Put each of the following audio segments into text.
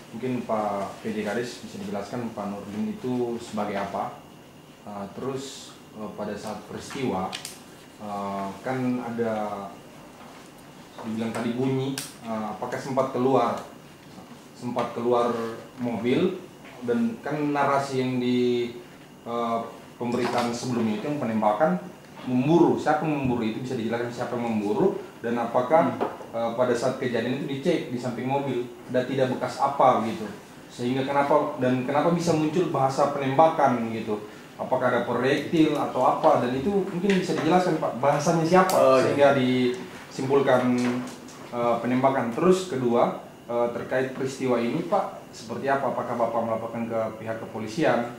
Mungkin Pak PJ Kadis bisa dijelaskan Pak Nurdin itu sebagai apa? Terus pada saat peristiwa kan ada dibilang tadi bunyi, apakah sempat keluar mobil, dan kan narasi yang di pemberitaan sebelumnya itu yang penembakan memburu. Siapa yang memburu itu bisa dijelaskan siapa yang memburu, dan apakah pada saat kejadian itu dicek di samping mobil dan tidak bekas apa gitu, sehingga kenapa bisa muncul bahasa penembakan gitu, apakah ada proyektil atau apa, dan itu mungkin bisa dijelaskan Pak bahasanya siapa sehingga disimpulkan penembakan. Terus kedua, terkait peristiwa ini Pak, seperti apa, apakah Bapak melaporkan ke pihak kepolisian?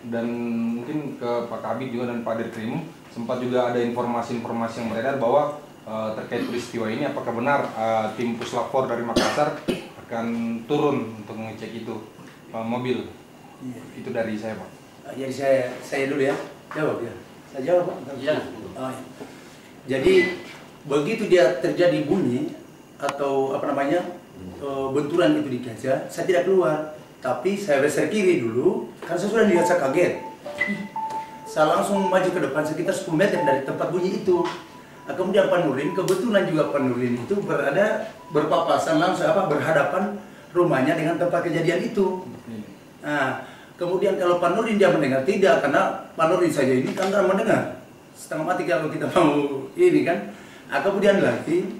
Dan mungkin ke Pak Kabid juga dan Pak Dirkrim, sempat juga ada informasi-informasi yang beredar bahwa terkait peristiwa ini, apakah benar tim Puslap 4 dari Makassar akan turun untuk mengecek itu mobil? Itu dari saya Pak. Jadi saya dulu ya, jawab ya. Saya jawab Pak. Ya. Jadi begitu dia terjadi bunyi atau apa namanya benturan itu di kaca, saya tidak keluar, tapi saya beser kiri dulu, kan saya sudah lihat, saya kaget. Saya langsung maju ke depan sekitar 10 meter dari tempat bunyi itu. Kemudian Pak Nurdin, kebetulan juga Pak Nurdin itu berada berpapasan langsung berhadapan rumahnya dengan tempat kejadian itu. Nah, kemudian kalau Pak Nurdin dia mendengar, tidak, karena Pak Nurdin saja ini kan mendengar setengah mati kalau kita mau ini kan. Kemudian lagi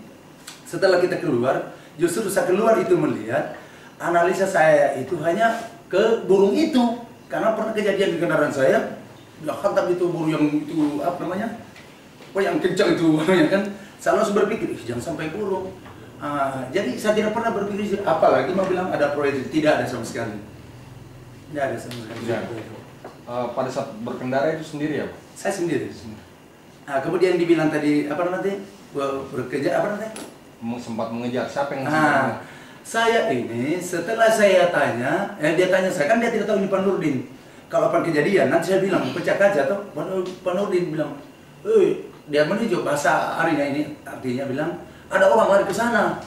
setelah kita keluar, justru saya keluar itu melihat, analisa saya itu hanya ke burung itu, karena pernah kejadian di kendaraan saya, hantam itu burung yang itu apa namanya, yang kencang itu kan. Saya langsung berpikir, jangan sampai burung. Jadi saya tidak pernah berpikir, apalagi mau bilang ada proyek, tidak ada sama sekali. Tidak ada sama sekali. Pada saat berkendara itu sendiri ya Pak? Saya sendiri. Kemudian dibilang tadi apa nanti bekerja apa nanti? Sempat mengejar, siapa yang mengejar? Saya ini setelah saya tanya, dia tanya saya, kan dia tidak tahu ini Pak Nurdin. Kalau apa kejadian, nanti saya bilang pecah kaca atau Pak Nurdin bilang, dia menuju bahasa harinya ini, artinya bilang ada orang lari ke sana.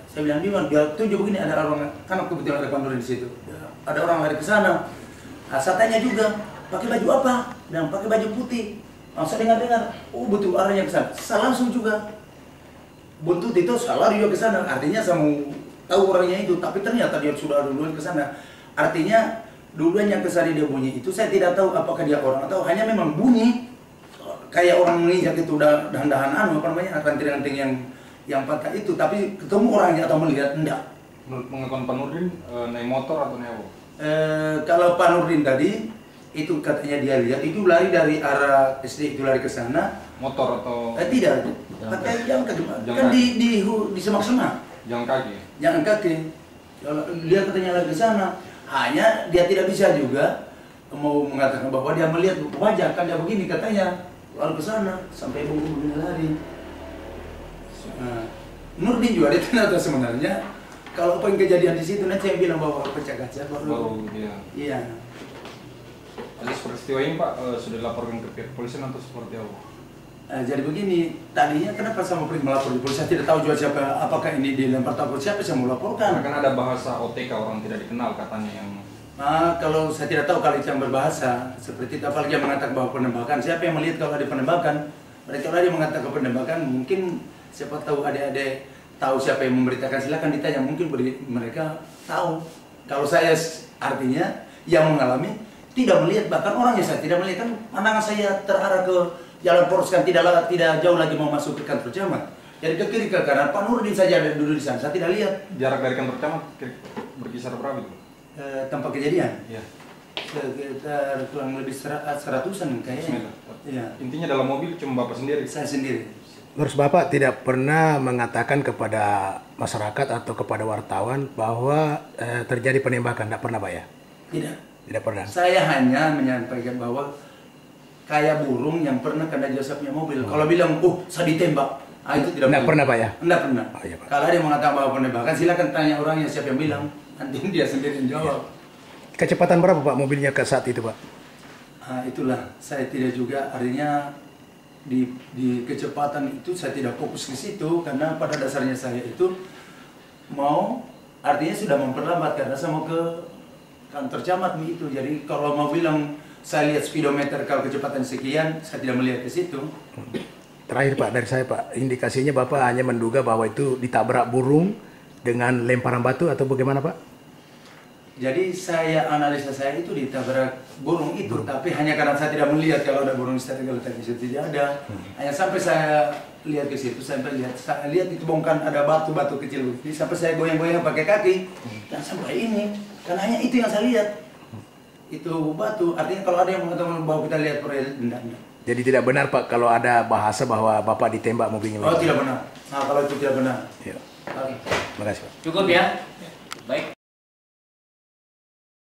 Saya bilang dia tunjuk begini, ada orang, kan kebetulan ada Pak Nurdin di situ, ada orang lari ke sana. Saya tanya juga, pakai baju apa? Bilang pakai baju putih. Saya dengar, betul arahnya ke sana. Saya langsung juga buntut itu, saya lari juga ke sana. Artinya saya mau tahu orangnya itu, tapi ternyata dia sudah duluan ke sana. Artinya duluan yang kesana dia bunyi itu, saya tidak tahu apakah dia orang atau hanya memang bunyi kayak orang menginjak itu dahan-dahan apa namanya, ranting-ranting yang patah itu, tapi ketemu orangnya atau melihat enggak. Menurut pengakuan Pak Nurdin, naik motor atau naik apa? Kalau Pak Nurdin tadi itu katanya dia lihat itu lari dari arah SD, itu lari ke sana. Motor atau? Tidak, pakai jalan kaki, kan di semak-semak. Jalan kaki? Jalan kaki. Kalau dia katanya lari ke sana, hanya dia tidak bisa juga mau mengatakan bahwa dia melihat wajah, kan dia begini katanya, lalu ke sana sampai begini lari. Nurdin juga dia ternyata sebenarnya kalau apa yang kejadian di situ, nanti saya bilang bahwa pecah kaca baru dia. Iya. Atas peristiwa ini Pak sudah dilaporkan ke pihak kepolisian atau seperti apa? Jadi begini, tadinya kenapa saya mau pergi melapor di polisi? Saya tidak tahu juga siapa, apakah ini dilempar tabur siapa saya mau laporkan. Karena kan ada bahasa OTK, orang tidak dikenal katanya yang. Kalau saya tidak tahu kalau itu yang berbahasa seperti itu, apalagi yang mengatakan bahwa penembakan. Siapa yang melihat kalau ada penembakan? Mereka kalau dia mengatakan penembakan, mungkin siapa tahu adik-adik tahu siapa yang memberitakan, silakan ditanya, mungkin mereka tahu. Kalau saya artinya yang mengalami tidak melihat, bahkan orangnya saya tidak melihat, kan pandangan saya terarah ke jalan poros, kan tidak jauh lagi mau masuk ke kantor camat. Jadi ke kiri ke kanan, Pak Nurdin saja ada dulu di sana, saya tidak lihat. Jarak dari kantor camat berkisar berapa itu? Tempat kejadian? Iya. Sekitar kurang lebih 100-an kayaknya. Ya. Intinya dalam mobil cuma Bapak sendiri? Saya sendiri. Terus Bapak tidak pernah mengatakan kepada masyarakat atau kepada wartawan bahwa terjadi penembakan, tidak pernah Pak ya? Tidak. Tidak pernah. Saya hanya menyampaikan bahwa kayak burung yang pernah kena jasabnya mobil. Kalau bilang, saya ditembak, itu tidak pernah Pak ya? Tidak pernah. Oh, iya, Pak. Kalau dia mengatakan bahwa penembakan, silakan tanya orangnya siapa yang bilang. Nanti dia sendiri yang jawab. Kecepatan berapa Pak mobilnya ke saat itu Pak? Itulah, saya tidak juga, artinya di kecepatan itu saya tidak fokus ke situ, karena pada dasarnya saya itu mau artinya sudah memperlambat karena saya mau ke kantor camat itu. Jadi kalau mau bilang saya lihat speedometer kalau kecepatan sekian, saya tidak melihat ke situ. Terakhir Pak, dari saya Pak, indikasinya Bapak hanya menduga bahwa itu ditabrak burung dengan lemparan batu atau bagaimana Pak? Jadi analisa saya itu ditabrak burung itu, tapi hanya karena saya tidak melihat kalau ada burung strategi letak di situ, tidak ada. Hanya sampai saya lihat ke situ, saya lihat itu bongkan ada batu-batu kecil begini, sampai saya goyang-goyang pakai kaki dan sampai ini, karena hanya itu yang saya lihat. Itu batu, artinya kalau ada yang mengatakan bahwa kita lihat proyek, enggak. Jadi tidak benar Pak kalau ada bahasa bahwa Bapak ditembak mobilnya? Oh tidak benar. Nah kalau itu tidak benar. Ya. Oke. Terima kasih Pak. Cukup ya. Baik.